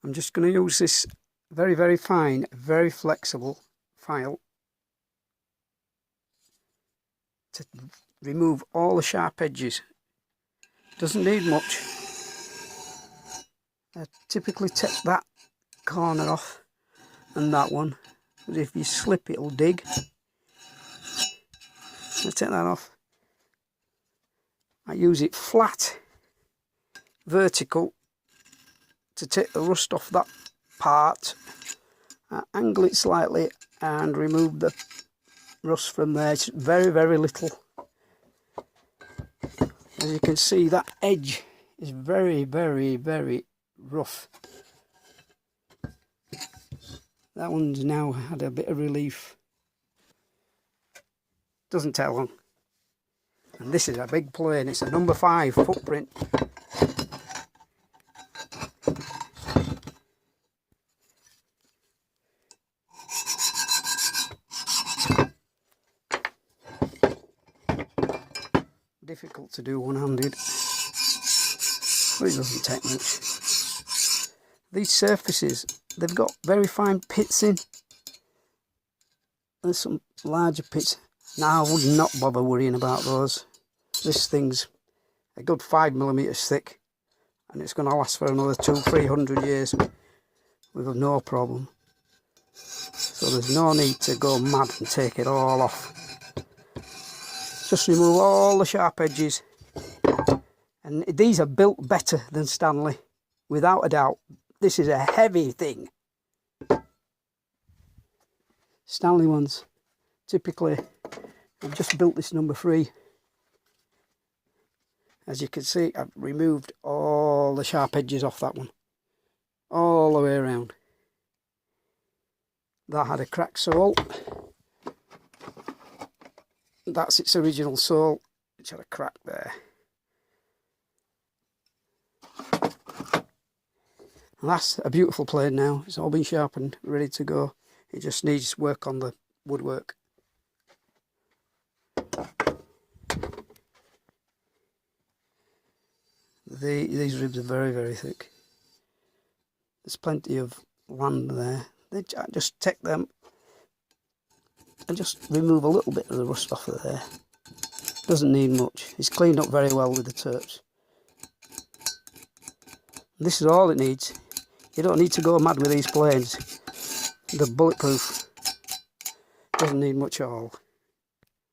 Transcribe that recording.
I'm just going to use this very, very fine, very flexible file to remove all the sharp edges. Doesn't need much. I typically take that corner off and that one, but if you slip it'll dig. I take that off. I use it flat, vertical, to take the rust off that part. I angle it slightly and remove the rust from there. It's very, very little. As you can see, that edge is very, very, very rough. That one's now had a bit of relief. Doesn't take long. And this is a big plane. It's a number 5 footprint. Difficult to do one-handed, but it doesn't take much. These surfaces, they've got very fine pits in. There's some larger pits. Now I would not bother worrying about those. This thing's a good 5mm thick, and it's going to last for another 200-300 years with no problem. So there's no need to go mad and take it all off. Just remove all the sharp edges, and these are built better than Stanley, without a doubt. This is a heavy thing. Stanley ones, typically, I've just built this number 3. As you can see, I've removed all the sharp edges off that one, all the way around. That had a cracked sole. That's its original sole, which had a crack there. And that's a beautiful plane now. It's all been sharpened, ready to go. It just needs work on the woodwork. These ribs are very, very thick. There's plenty of land there. I just take them and just remove a little bit of the rust off of there. Doesn't need much. It's cleaned up very well with the terps. And this is all it needs. You don't need to go mad with these planes. They're bulletproof. Doesn't need much at all.